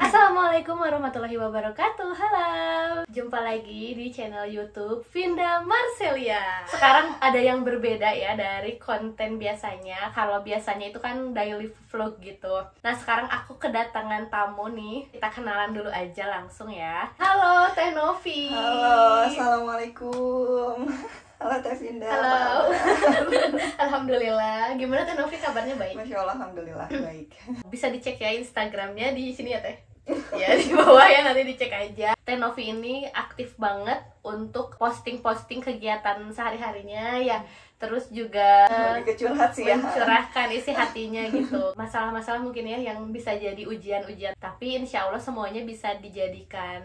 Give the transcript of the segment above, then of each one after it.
Assalamualaikum warahmatullahi wabarakatuh. Halo, jumpa lagi di channel YouTube Vinda Marcelia. Sekarang ada yang berbeda ya dari konten biasanya. Kalau biasanya itu kan daily vlog gitu. Nah sekarang aku kedatangan tamu nih. Kita kenalan dulu aja langsung ya. Halo Teh Novi. Halo, assalamualaikum. Halo Teh Vinda. Halo. Alhamdulillah. Gimana Teh Novi kabarnya baik? Masya Allah, alhamdulillah baik. Bisa dicek ya Instagramnya di sini ya Teh. Ya di bawah ya, nanti dicek aja. Teh Novi ini aktif banget untuk posting-posting kegiatan sehari-harinya ya. Terus juga Lebih ke curhat sih ya. mencurahkan isi hatinya gitu. Masalah-masalah mungkin ya yang bisa jadi ujian-ujian. Tapi insya Allah semuanya bisa dijadikan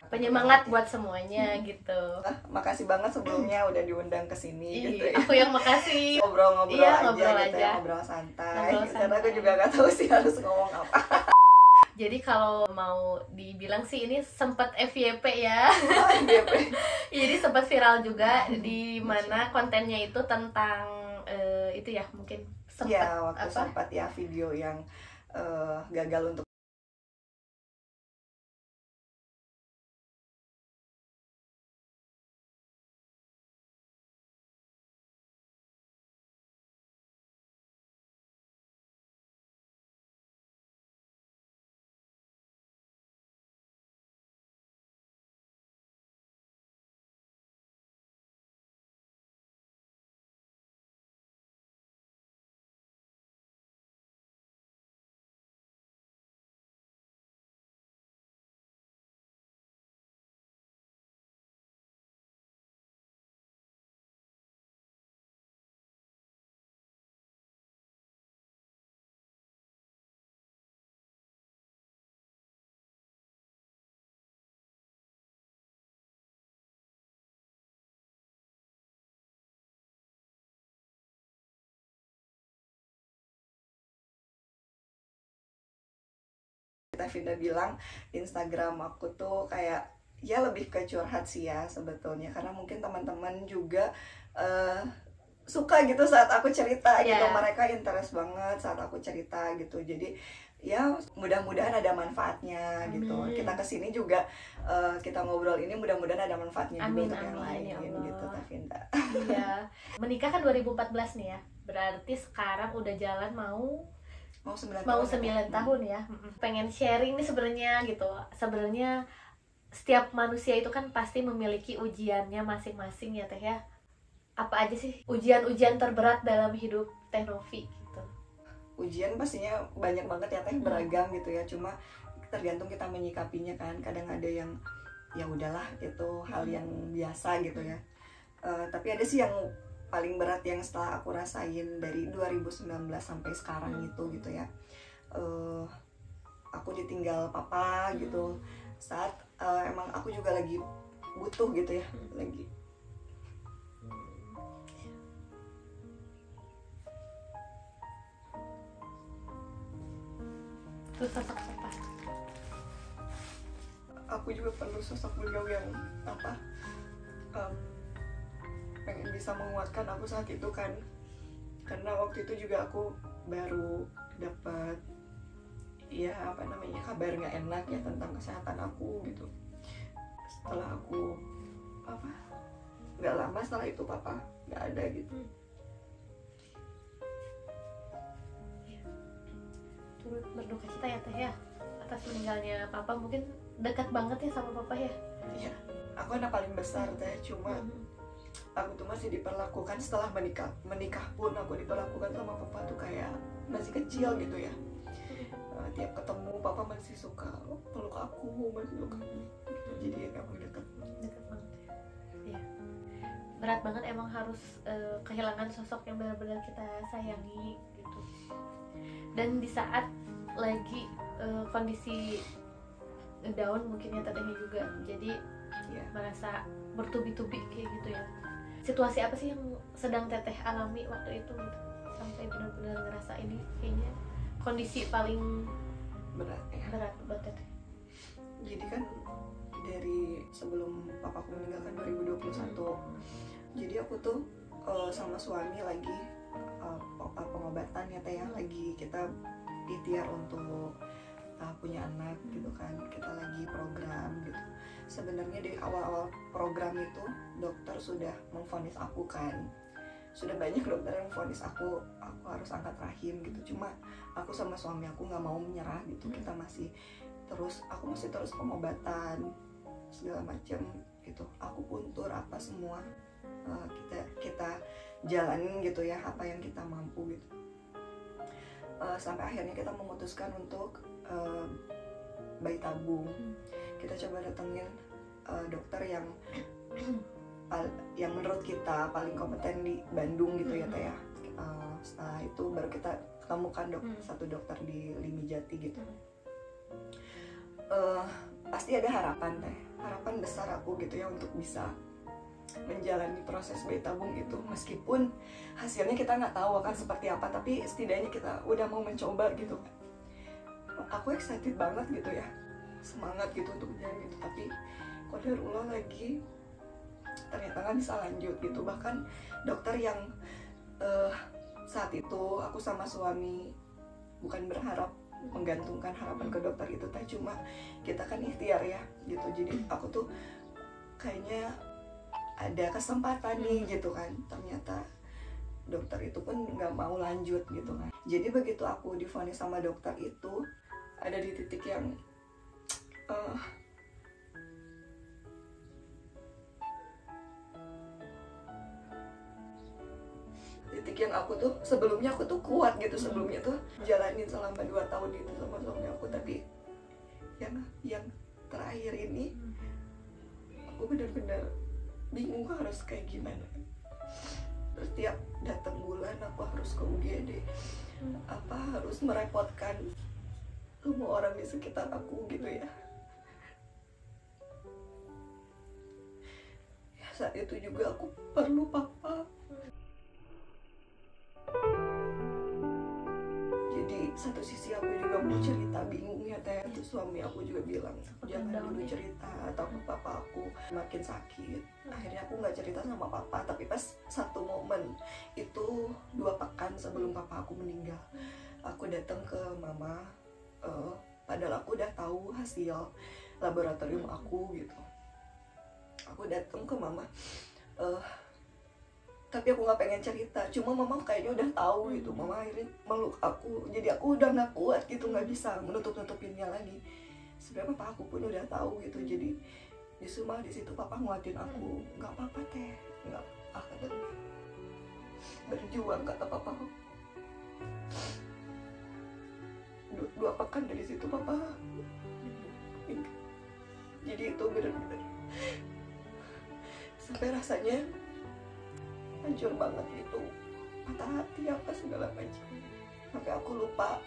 penyemangat buat semuanya gitu. Makasih banget sebelumnya udah diundang ke sini gitu ya. Aku yang makasih. Ngobrol-ngobrol Iya, aja ngobrol gitu aja. ya, ngobrol santai. Ngobrol Karena aku santai. juga gak tahu sih harus ngomong apa. Jadi kalau mau dibilang sih ini sempat FYP ya. Jadi sempat viral juga di mana kontennya itu tentang itu ya mungkin sempat Ya, waktu apa? sempat ya video yang gagal untuk Teh Vinda bilang, Instagram aku tuh kayak ya lebih ke curhat sih ya sebetulnya, karena mungkin teman-teman juga suka gitu saat aku cerita gitu, Ya. mereka interest banget saat aku cerita gitu. Jadi ya mudah-mudahan ada manfaatnya gitu. Amin. Kita kesini juga kita ngobrol ini mudah-mudahan ada manfaatnya Amin, juga untuk yang amin, ya lain Allah. gitu Teh Vinda. Iya. Menikah kan 2014 nih ya. Berarti sekarang udah jalan mau Mau 9 mau tahun 9 tahun ya. Pengen sharing nih sebenarnya gitu. Sebenarnya setiap manusia itu kan pasti memiliki ujiannya masing-masing ya Teh ya. Apa aja sih ujian-ujian terberat dalam hidup Teh Novi gitu? Ujian pastinya banyak banget ya Teh, beragam gitu ya, cuma tergantung kita menyikapinya kan. Kadang ada yang ya udahlah itu hal yang biasa gitu ya. Tapi ada sih yang paling berat yang setelah aku rasain dari 2019 sampai sekarang itu gitu ya. Aku ditinggal papa gitu saat emang aku juga lagi butuh gitu ya, lagi Terus sosok apa? aku juga perlu sosok beliau yang apa, pengen bisa menguatkan aku saat itu kan, karena waktu itu juga aku baru dapat ya apa namanya kabar nggak enak ya tentang kesehatan aku gitu. Setelah aku apa, nggak lama setelah itu papa nggak ada gitu. Turut berduka cita ya Teh ya atas meninggalnya papa. Mungkin dekat banget ya sama papa ya. Iya, aku anak paling besar Teh, cuma aku tuh masih diperlakukan setelah menikah pun aku diperlakukan sama papa tuh kayak masih kecil gitu ya. Tiap ketemu papa masih suka peluk aku, masih suka gitu. Jadi aku deket Dekat banget ya. Iya. Berat banget emang harus kehilangan sosok yang benar-benar kita sayangi gitu. Dan di saat lagi kondisi down mungkin ya Tetehnya juga, jadi ya. merasa bertubi-tubi kayak gitu ya. Situasi apa sih yang sedang Teteh alami waktu itu gitu, sampai benar-benar ngerasa ini kayaknya kondisi paling Berat ya. berat buat Teteh? Jadi kan dari sebelum papaku meninggalkan 2021, jadi aku tuh sama suami lagi pengobatan ya Teh ya, lagi kita ikhtiar untuk punya anak gitu kan, kita lagi program gitu. Sebenarnya dari awal-awal program itu dokter sudah memvonis aku kan, sudah banyak dokter yang memvonis aku harus angkat rahim gitu. Cuma aku sama suami aku nggak mau menyerah gitu, kita masih terus, aku masih terus pengobatan segala macam gitu, aku puntur apa semua, kita jalanin gitu ya apa yang kita mampu gitu. Sampai akhirnya kita memutuskan untuk bayi tabung. Kita coba datengin dokter yang menurut kita paling kompeten di Bandung gitu ya Teh ya. Setelah itu baru kita temukan satu dokter di Limijati gitu. Pasti ada harapan Teh, harapan besar aku gitu ya untuk bisa menjalani proses bayi tabung itu, meskipun hasilnya kita nggak tahu akan seperti apa, tapi setidaknya kita udah mau mencoba gitu. Aku excited banget gitu ya, semangat gitu untuk menjalani itu, tapi qadarullah lagi ternyata nggak bisa lanjut gitu. Bahkan dokter yang saat itu aku sama suami bukan berharap menggantungkan harapan ke dokter itu Teh, cuma kita kan ikhtiar ya gitu. Jadi aku tuh kayaknya ada kesempatan nih gitu kan, ternyata dokter itu pun nggak mau lanjut gitu kan. Jadi begitu aku divonis sama dokter itu, ada di titik yang aku tuh sebelumnya aku tuh kuat gitu, sebelumnya tuh jalanin selama 2 tahun itu sama suami aku, tapi yang terakhir ini aku benar-benar bingung harus kayak gimana. Terus tiap datang bulan aku harus ke UGD, harus merepotkan semua orang di sekitar aku gitu ya. Saat itu juga aku perlu papa. Jadi satu sisi aku juga mau cerita, bingung ya Teh. Terus suami aku juga bilang jangan dulu cerita, takut papa aku makin sakit. Akhirnya aku nggak cerita sama papa, tapi pas satu momen itu 2 pekan sebelum papa aku meninggal, aku datang ke mama, padahal aku udah tahu hasil laboratorium aku gitu. Aku datang ke mama, tapi aku nggak pengen cerita, cuma mama kayaknya udah tahu gitu. Mama akhirnya meluk aku, jadi aku udah nggak kuat gitu, nggak bisa menutup-nutupinnya lagi. Sebenarnya papa aku pun udah tahu gitu. Jadi justru malah di situ papa nguatin aku, nggak apa-apa Teh, nggak apa-apa, berjuang kata papa. 2 pekan dari situ papa. Jadi itu benar-benar sampai rasanya hancur banget gitu, patah hati apa segala macam, sampai aku lupa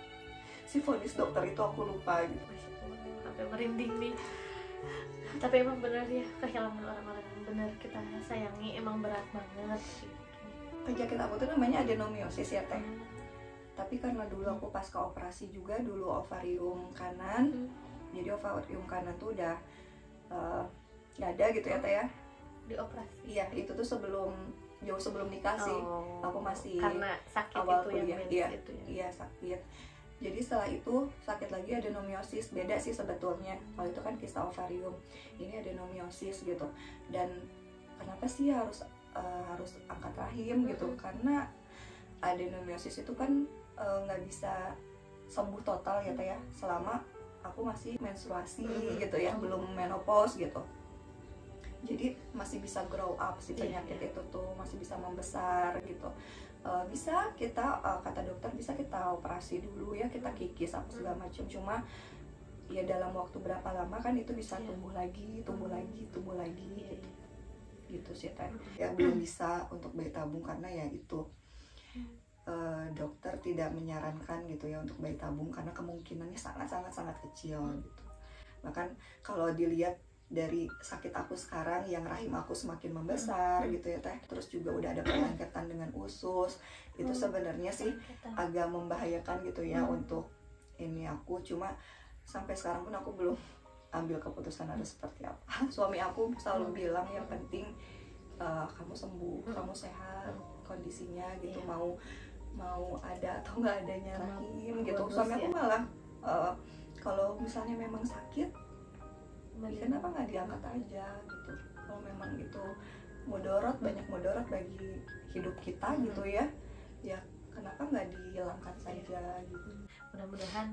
si vonis dokter itu, aku lupa gitu. Sampai merinding nih. Tapi emang benar ya, kehilangan orang-orang yang benar kita sayangi emang berat banget gitu. Penyakit aku tuh namanya adenomiosis ya Teh. Tapi karena dulu aku pasca operasi juga, dulu ovarium kanan, jadi ovarium kanan tuh udah nggak ada gitu ya Teh ya. Dioperasi? Iya, itu tuh jauh sebelum nikah sih. Aku masih karena sakit awal itu kuliah, yang itu ya. Iya sakit. Jadi setelah itu sakit lagi adenomiosis, beda sih sebetulnya. Kalau itu kan kista ovarium, ini adenomiosis gitu. Dan kenapa sih harus angkat rahim gitu? Karena adenomiosis itu kan nggak bisa sembuh total ya Teh ya, selama aku masih menstruasi gitu ya, belum menopause gitu. Jadi masih bisa grow up si penyakit itu tuh, masih bisa membesar gitu. Bisa kita kata dokter bisa kita operasi dulu ya, kita kikis apa segala macam. Cuma ya dalam waktu berapa lama kan itu bisa tumbuh lagi gitu sih Teh. Ya belum bisa untuk bayi tabung karena ya itu dokter tidak menyarankan gitu ya untuk bayi tabung karena kemungkinannya sangat kecil gitu. Bahkan kalau dilihat dari sakit aku sekarang yang rahim aku semakin membesar gitu ya Teh, terus juga udah ada pelengketan dengan usus, itu sebenarnya sih agak membahayakan gitu ya untuk ini aku. Cuma sampai sekarang pun aku belum ambil keputusan harus seperti apa. Suami aku selalu bilang yang penting kamu sembuh, kamu sehat kondisinya gitu, mau ada atau nggak adanya rahim gitu. Suami aku malah Kalau misalnya memang sakit, kenapa nggak diangkat aja gitu. Kalau memang itu banyak mudarat bagi hidup kita gitu ya kenapa nggak dihilangkan saja gitu. Mudah-mudahan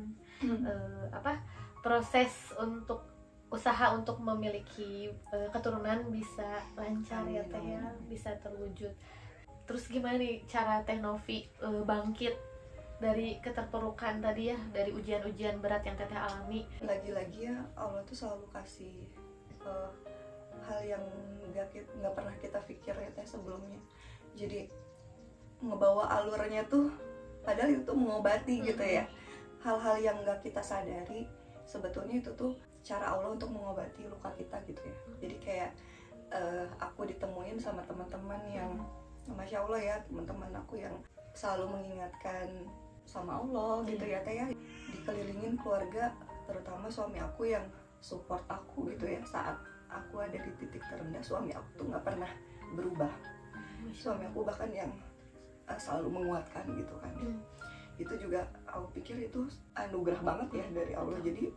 proses untuk usaha untuk memiliki keturunan bisa lancar ya Teh ya, bisa terwujud. Terus gimana nih cara Teh Novi bangkit dari keterpurukan tadi ya, dari ujian-ujian berat yang Teteh alami? Lagi-lagi ya Allah tuh selalu kasih hal yang nggak pernah kita pikir ya Teh sebelumnya. Jadi ngebawa alurnya tuh padahal itu mengobati gitu ya. Hal-hal yang nggak kita sadari sebetulnya itu tuh cara Allah untuk mengobati luka kita gitu ya. Jadi kayak aku ditemuin sama teman-teman yang Masya Allah ya, teman-teman aku yang selalu mengingatkan sama Allah gitu ya Teh ya. Dikelilingin keluarga, terutama suami aku yang support aku gitu ya. Saat aku ada di titik terendah, suami aku tuh nggak pernah berubah. Suami aku bahkan yang selalu menguatkan gitu kan. Itu juga aku pikir itu anugerah banget ya dari Allah. Jadi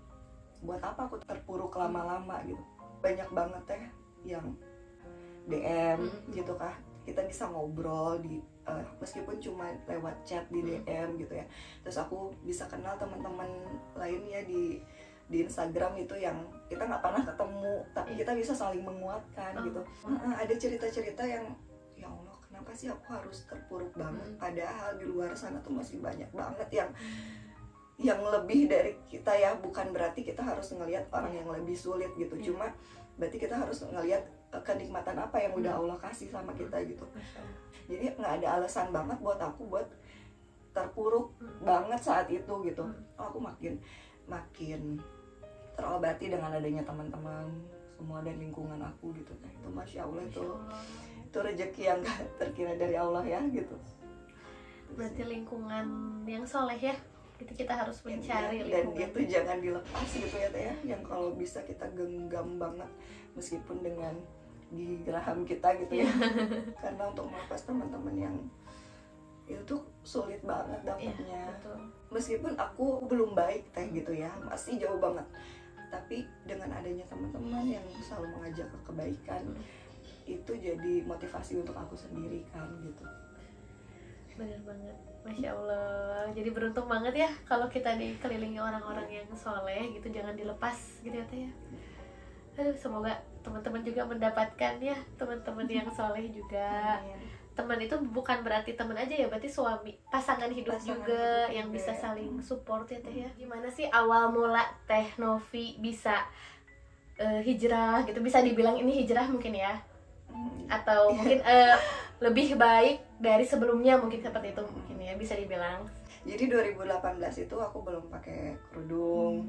buat apa aku terpuruk lama-lama gitu. Banyak banget Teh yang DM gitu kan. Kita bisa ngobrol di meskipun cuma lewat chat di DM gitu ya. Terus aku bisa kenal teman-teman lainnya di Instagram itu yang kita nggak pernah ketemu, tapi kita bisa saling menguatkan gitu. Ada cerita-cerita yang ya Allah, kenapa sih aku harus terpuruk banget, padahal di luar sana tuh masih banyak banget yang lebih dari kita ya. Bukan berarti kita harus ngelihat orang yang lebih sulit gitu, cuma berarti kita harus ngelihat kenikmatan apa yang udah Allah kasih sama kita gitu. Jadi nggak ada alasan banget buat aku buat terpuruk banget saat itu gitu. Aku makin terobati dengan adanya teman-teman semua dan lingkungan aku gitu. Nah, itu Masya Allah itu rezeki yang gak terkira dari Allah ya gitu. Berarti lingkungan yang soleh ya, itu kita harus mencari dan lingkungan. itu jangan dilepas gitu ya Teh ya, yang kalau bisa kita genggam banget meskipun dengan gigi geraham kita gitu ya. Karena untuk melepas teman-teman yang itu tuh sulit banget dapatnya. Meskipun aku belum baik Teh gitu ya, masih jauh banget, tapi dengan adanya teman-teman yang selalu mengajak ke kebaikan, itu jadi motivasi untuk aku sendiri kan gitu. Bener banget, Masya Allah. Jadi beruntung banget ya kalau kita dikelilingi orang-orang yang soleh gitu, jangan dilepas gitu ya Teh ya. Aduh, semoga teman-teman juga mendapatkan ya teman-teman yang soleh juga. Teman itu bukan berarti teman aja ya, berarti suami, pasangan hidup juga yang bisa saling support ya Teh ya. Gimana sih awal mula Teh Novi bisa hijrah gitu, bisa dibilang ini hijrah mungkin ya, atau mungkin lebih baik dari sebelumnya, mungkin seperti itu mungkin ya bisa dibilang. Jadi 2018 itu aku belum pakai kerudung.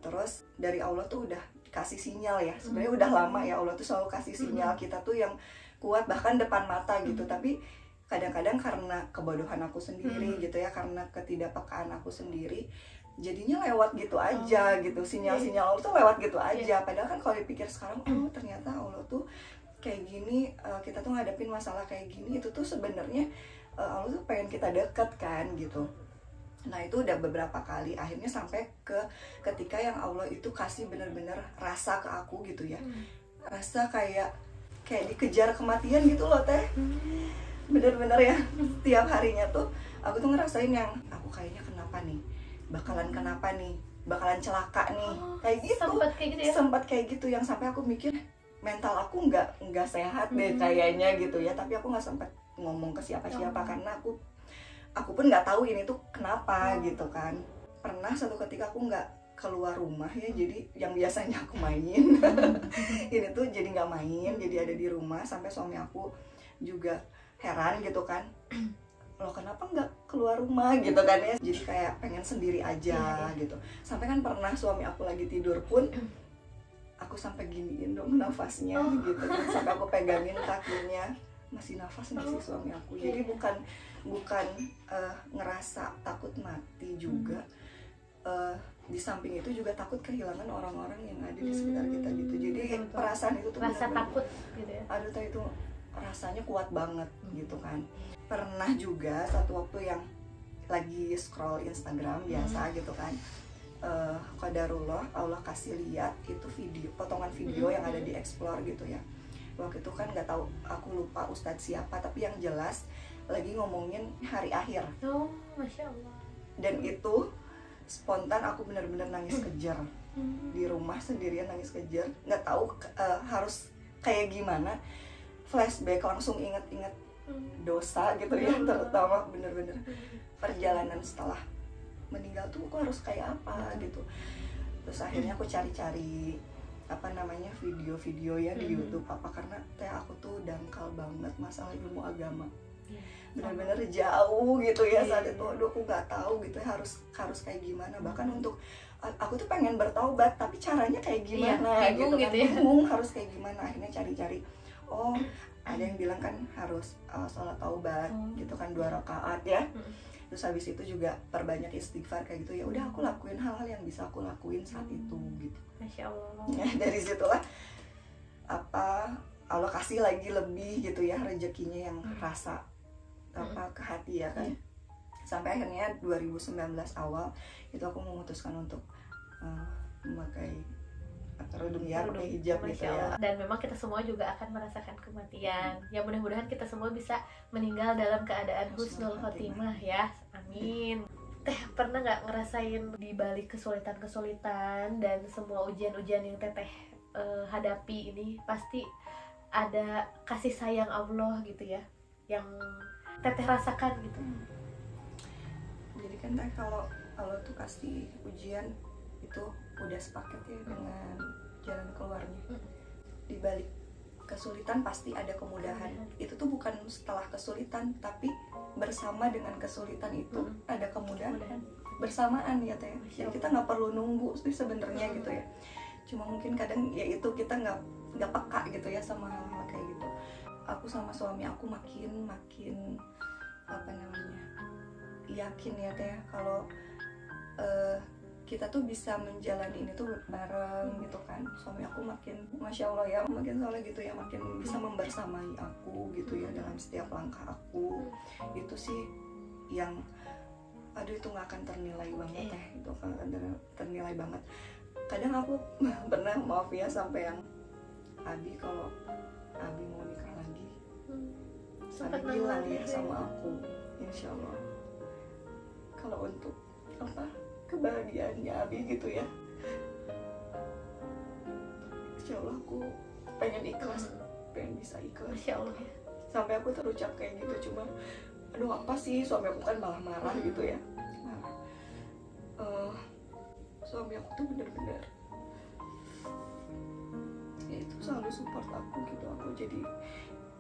Terus dari Allah tuh udah kasih sinyal ya. Sebenarnya udah lama ya Allah tuh selalu kasih sinyal kita tuh yang kuat bahkan depan mata gitu. Tapi kadang-kadang karena kebodohan aku sendiri gitu ya, karena ketidakpekaan aku sendiri, jadinya lewat gitu aja gitu. Sinyal-sinyal Allah tuh lewat gitu aja. Padahal kan kalau dipikir sekarang, oh ternyata Allah tuh kayak gini, kita tuh ngadepin masalah kayak gini, itu tuh sebenarnya Allah tuh pengen kita deket kan gitu. Nah itu udah beberapa kali, akhirnya sampai ke ketika yang Allah itu kasih bener-bener rasa ke aku gitu ya. Rasa kayak dikejar kematian gitu loh Teh. Bener-bener ya, tiap harinya tuh aku tuh ngerasain yang aku kayaknya kenapa nih, bakalan celaka nih, kayak gitu. Sempat kayak gitu yang sampai aku mikir mental aku nggak sehat deh kayaknya gitu ya. Tapi aku nggak sempat ngomong ke siapa-siapa karena aku pun nggak tahu ini tuh kenapa gitu kan. Pernah satu ketika aku nggak keluar rumah ya, jadi yang biasanya aku main ini tuh jadi nggak main, jadi ada di rumah. Sampai suami aku juga heran gitu kan, loh kenapa nggak keluar rumah gitu kan ya, jadi kayak pengen sendiri aja gitu. Sampai kan pernah suami aku lagi tidur pun aku sampai giniin dong nafasnya gitu kan, sampai aku pegangin kakinya, masih nafas nggak sih suami aku. Jadi bukan ngerasa takut mati juga, di samping itu juga takut kehilangan orang-orang yang ada di sekitar kita gitu. Jadi perasaan itu tuh rasa takut gitu ya. Aduh Teh, itu rasanya kuat banget gitu kan. Pernah juga satu waktu yang lagi scroll Instagram biasa gitu kan, qadarullah Allah kasih lihat itu video, potongan video yang ada di Explore gitu ya. Waktu itu kan nggak tahu, aku lupa ustadz siapa, tapi yang jelas lagi ngomongin hari akhir. Oh, Masya Allah. Dan itu spontan aku benar-benar nangis kejer di rumah sendirian, nangis kejer, nggak tahu harus kayak gimana. Flashback, langsung inget-inget dosa gitu ya, terutama bener-bener perjalanan setelah meninggal tuh aku harus kayak apa gitu. Terus akhirnya aku cari-cari video-video ya di YouTube apa, karena kayak aku tuh dangkal banget masalah ilmu agama, benar-benar jauh gitu ya saat itu. Aduh, aku nggak tahu gitu ya harus kayak gimana. Bahkan untuk aku tuh pengen bertaubat, tapi caranya kayak gimana gitu kan, bingung harus kayak gimana. Akhirnya cari-cari, oh ada yang bilang kan harus sholat taubat gitu kan 2 rakaat ya. Terus habis itu juga perbanyak istighfar kayak gitu. Ya udah, aku lakuin hal-hal yang bisa aku lakuin saat itu gitu. Masya Allah. Ya, dari situlah Allah kasih lagi lebih gitu ya rezekinya yang rasa ke hati ya kan. Sampai akhirnya 2019 awal itu aku memutuskan untuk memakai kerudung ya, pakai hijab gitu ya. Dan memang kita semua juga akan merasakan kematian. Ya mudah-mudahan kita semua bisa meninggal dalam keadaan husnul khotimah ya. Amin. Teh pernah nggak ngerasain di balik kesulitan-kesulitan dan semua ujian-ujian yang Teteh hadapi ini, pasti ada kasih sayang Allah gitu ya yang Teteh rasakan gitu. Jadi kan Teh, kalau Allah tuh kasih ujian itu udah sepaket ya dengan jalan keluarnya. Di balik kesulitan pasti ada kemudahan. Itu tuh bukan setelah kesulitan, tapi bersama dengan kesulitan itu ada kemudahan bersamaan ya Teh. Jadi kita nggak perlu nunggu sih sebenarnya gitu ya. Cuma mungkin kadang ya itu kita nggak peka gitu ya sama hal-hal kayak gitu. Aku sama suami aku makin yakin ya Teh kalau kita tuh bisa menjalani ini tuh bareng gitu kan. Suami aku makin, Masya Allah ya, makin soleh gitu ya, makin bisa membersamai aku gitu ya dalam setiap langkah aku. Itu sih yang itu nggak akan ternilai banget Teh, itu akan ternilai banget. Kadang aku pernah, maaf ya, sampai yang kalau Abi mau nikah lagi, Abi bilang ya sama aku, insya Allah kalau untuk kebahagiaannya Abi gitu ya, insya Allah aku pengen ikhlas, pengen bisa ikhlas. Masya Allah. Sampai aku terucap kayak gitu, cuma aduh apa sih, suami aku kan malah marah gitu ya. Suami aku tuh bener-bener ya itu selalu support aku gitu. Aku jadi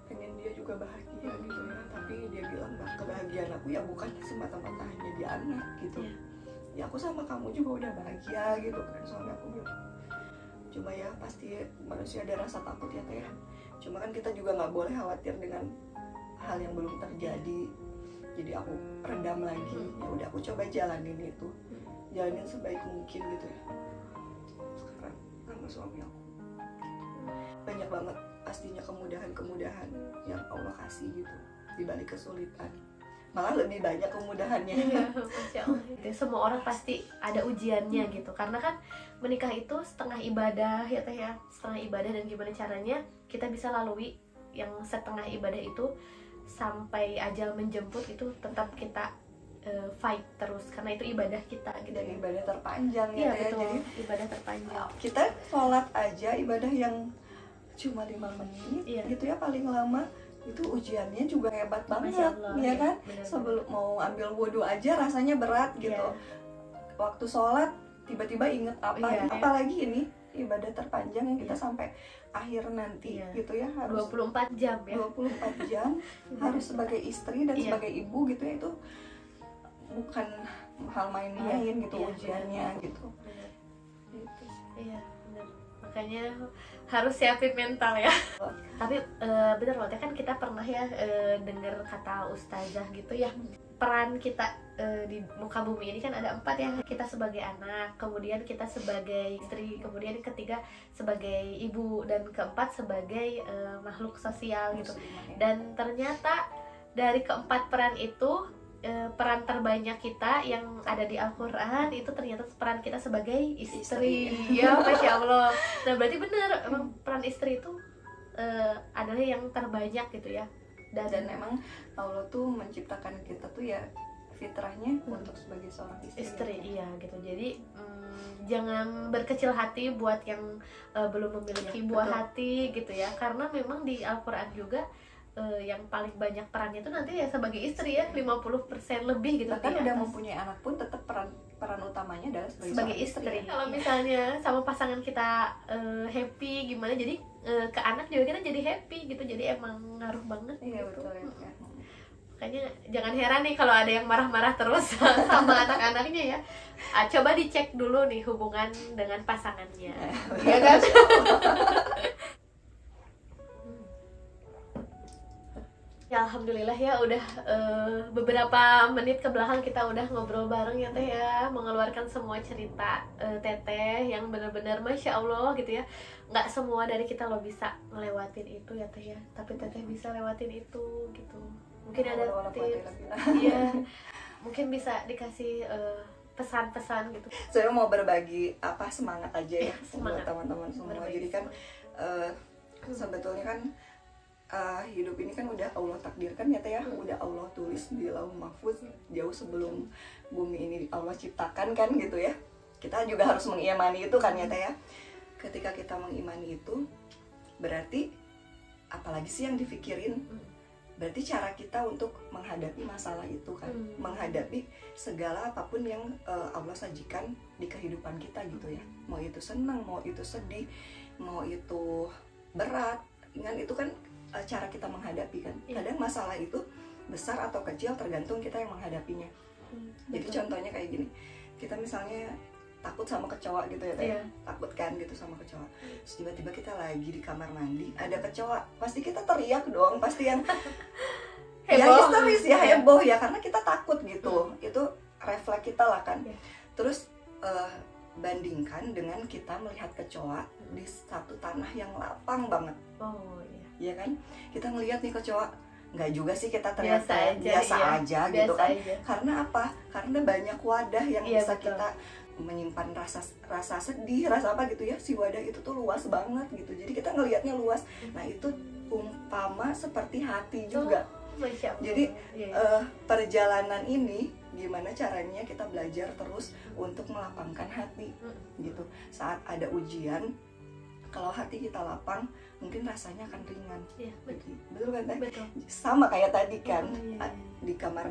pengen dia juga bahagia gitu ya, tapi dia bilang kebahagiaan aku ya bukan semata-mata hanya di anak gitu. Ya aku sama kamu juga udah bahagia gitu kan, suami aku bilang. Cuma ya pasti manusia ada rasa takut ya Teh. Cuma kan kita juga nggak boleh khawatir dengan hal yang belum terjadi. Jadi aku redam lagi. Ya udah, aku coba jalanin itu, jalanin sebaik mungkin gitu ya. Sekarang sama suami aku banyak banget pastinya kemudahan-kemudahan yang Allah kasih gitu di balik kesulitan. Malah lebih banyak kemudahannya. Masya Allah. Semua orang pasti ada ujiannya gitu, karena kan menikah itu setengah ibadah ya Teh ya, setengah ibadah. Dan gimana caranya kita bisa lalui yang setengah ibadah itu sampai ajal menjemput, itu tetap kita fight terus, karena itu ibadah kita gitu. Dan ibadah terpanjang ya Teh. Betul. Jadi ibadah terpanjang. Kita sholat aja ibadah yang cuma 5 menit gitu ya paling lama, itu ujiannya juga hebat banget ya kan. Bener. Sebelum mau ambil wudhu aja rasanya berat gitu. Waktu sholat tiba-tiba inget apalagi ini ibadah terpanjang yang kita sampai akhir nanti gitu ya, harus 24 jam ya. 24 jam harus sebagai istri dan sebagai ibu gitu ya, itu bukan hal main-main gitu ujiannya gitu. Iya, benar. Makanya harus siapin mental ya. Tapi bener loh Teh, kan kita pernah ya dengar kata ustazah gitu ya, peran kita di muka bumi ini kan ada 4 ya. Kita sebagai anak, kemudian kita sebagai istri, kemudian ketiga sebagai ibu, dan keempat sebagai makhluk sosial gitu. Dan ternyata dari keempat peran itu peran terbanyak kita yang ada di Al-Quran itu ternyata peran kita sebagai istri. Ya, Masya Allah. Nah berarti benar, emang peran istri itu adalah yang terbanyak gitu ya. Dan emang Allah tuh menciptakan kita tuh ya fitrahnya untuk sebagai seorang istri. Iya gitu. Jadi jangan berkecil hati buat yang belum memiliki buah hati gitu ya, karena memang di Al-Quran juga yang paling banyak perannya itu nanti ya sebagai istri ya, 50% lebih gitu. Bahkan udah mempunyai anak pun tetap peran utamanya adalah sebagai istri. Kalau misalnya sama pasangan kita happy gimana, jadi ke anak juga kita jadi happy gitu. Jadi emang ngaruh banget. Iya gitu. betul ya. Makanya jangan heran nih kalau ada yang marah-marah terus sama anak-anaknya ya. Coba dicek dulu nih hubungan dengan pasangannya. Iya kan? Ya alhamdulillah ya udah beberapa menit ke belakang kita udah ngobrol bareng ya Teh ya, mengeluarkan semua cerita Teteh yang benar-benar Masya Allah gitu ya. Nggak semua dari kita lo bisa ngelewatin itu ya Teh ya, tapi Teteh bisa lewatin itu gitu. Mungkin ada tips, iya, mungkin bisa dikasih pesan-pesan gitu. Saya mau berbagi semangat aja ya semangat. Buat teman-teman semua. Berbagi jadi kan sebetulnya kan hidup ini kan udah Allah takdirkan ya Teh ya, udah Allah tulis di Lauh Mahfuz jauh sebelum bumi ini Allah ciptakan kan gitu ya. Kita juga harus mengimani itu kan ya Teh ya. Ketika kita mengimani itu berarti apalagi sih yang dipikirin? Berarti cara kita untuk menghadapi masalah itu kan, menghadapi segala apapun yang Allah sajikan di kehidupan kita gitu ya. Mau itu senang, mau itu sedih, mau itu berat, kan itu kan cara kita menghadapi kan. Kadang masalah itu besar atau kecil tergantung kita yang menghadapinya. Jadi contohnya kayak gini, kita misalnya takut sama kecoa gitu ya Teh, takut kan gitu sama kecoa. Terus tiba-tiba kita lagi di kamar mandi ada kecoa, pasti kita teriak dong, pasti yang ya histeris ya, heboh ya, karena kita takut gitu. Itu refleks kita lah kan. Terus bandingkan dengan kita melihat kecoa di satu tanah yang lapang banget. Ya kan, kita ngelihat nih kecoa, nggak juga sih kita teriak biasa aja gitu kan. Karena apa? Karena banyak wadah yang bisa kita menyimpan rasa sedih, rasa apa gitu ya. Si wadah itu tuh luas banget gitu. Jadi kita ngelihatnya luas. Nah itu umpama seperti hati juga. Jadi perjalanan ini gimana caranya kita belajar terus untuk melapangkan hati gitu. Saat ada ujian, kalau hati kita lapang, mungkin rasanya akan ringan. Betul kan Teh? Sama kayak tadi kan, di kamar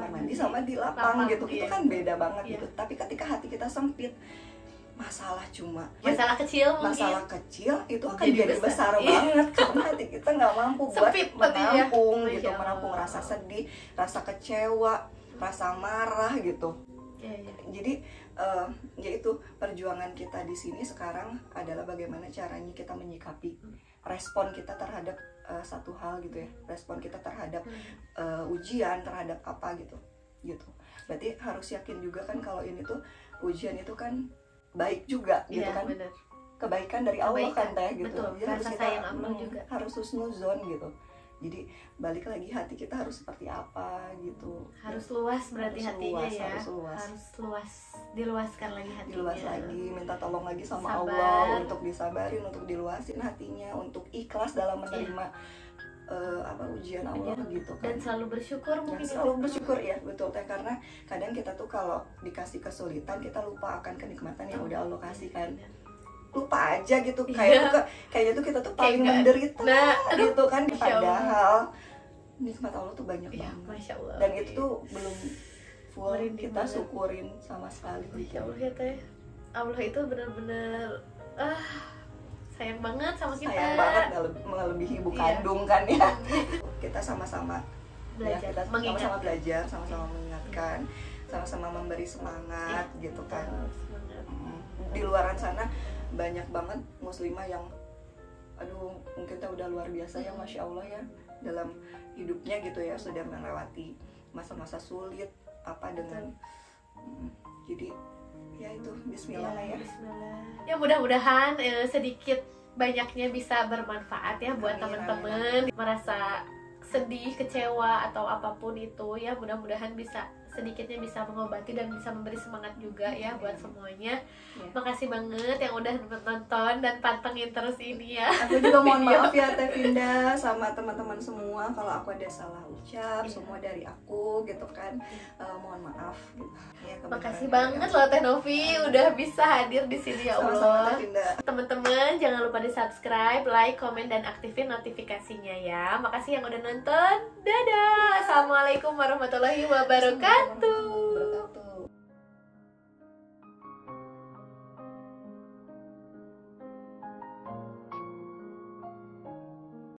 mandi sama di lapang gitu. Itu kan beda banget gitu. Tapi ketika hati kita sempit, masalah kecil itu akan jadi besar banget karena hati kita nggak mampu buat menampung gitu, menampung rasa sedih, rasa kecewa, rasa marah gitu. Jadi yaitu perjuangan kita di sini sekarang adalah bagaimana caranya kita menyikapi respon kita terhadap satu hal gitu ya, respon kita terhadap ujian, terhadap apa gitu. Berarti harus yakin juga kan kalau ini tuh ujian itu kan baik juga gitu kan, kebaikan dari Allah kan Teh gitu. Jadi harus kita harus husnuzon gitu. Jadi balik lagi hati kita harus seperti apa gitu. Harus luas berarti hatinya ya. Harus luas, diluaskan lagi hatinya. Diluas lagi, minta tolong lagi sama Allah untuk disabarin, untuk diluasin hatinya, untuk ikhlas dalam menerima ujian Allah gitu kan. Dan selalu bersyukur mungkin. Selalu bersyukur ya, betul Teh, karena kadang kita tuh kalau dikasih kesulitan kita lupa akan kenikmatan yang udah Allah kasih kan. Lupa aja gitu, kayaknya tuh kita tuh paling menderita gitu kan, padahal nikmat Allah tuh banyak banget. Masya Allah. Dan itu tuh belum full kita syukurin sama sekali. Masya Allah ya Teh, Allah itu benar-benar sayang banget sama kita. Sayang banget, melebihi ibu kandung kan ya. Kita sama-sama belajar, kita sama-sama belajar, sama-sama mengingatkan, sama-sama memberi semangat gitu kan. Di luaran sana banyak banget muslimah yang mungkin udah luar biasa ya, Masya Allah ya, dalam hidupnya gitu ya, sudah melewati masa-masa sulit dengan jadi ya itu bismillah ya. Bismillah. Ya mudah-mudahan sedikit banyaknya bisa bermanfaat ya buat teman-teman, merasa sedih, kecewa atau apapun itu ya, mudah-mudahan bisa sedikitnya bisa mengobati dan bisa memberi semangat juga ya buat semuanya. Makasih banget yang udah nonton dan pantengin terus ini ya. Aku juga mohon maaf ya Teh Vinda sama teman-teman semua kalau aku ada salah ucap, semua dari aku gitu kan. Mohon maaf gitu. Ya, makasih banget loh Teh Novi udah bisa hadir di sini ya Allah. Teman-teman jangan lupa di-subscribe, like, komen dan aktifin notifikasinya ya. Makasih yang udah nonton. Dadah. Assalamualaikum warahmatullahi wabarakatuh.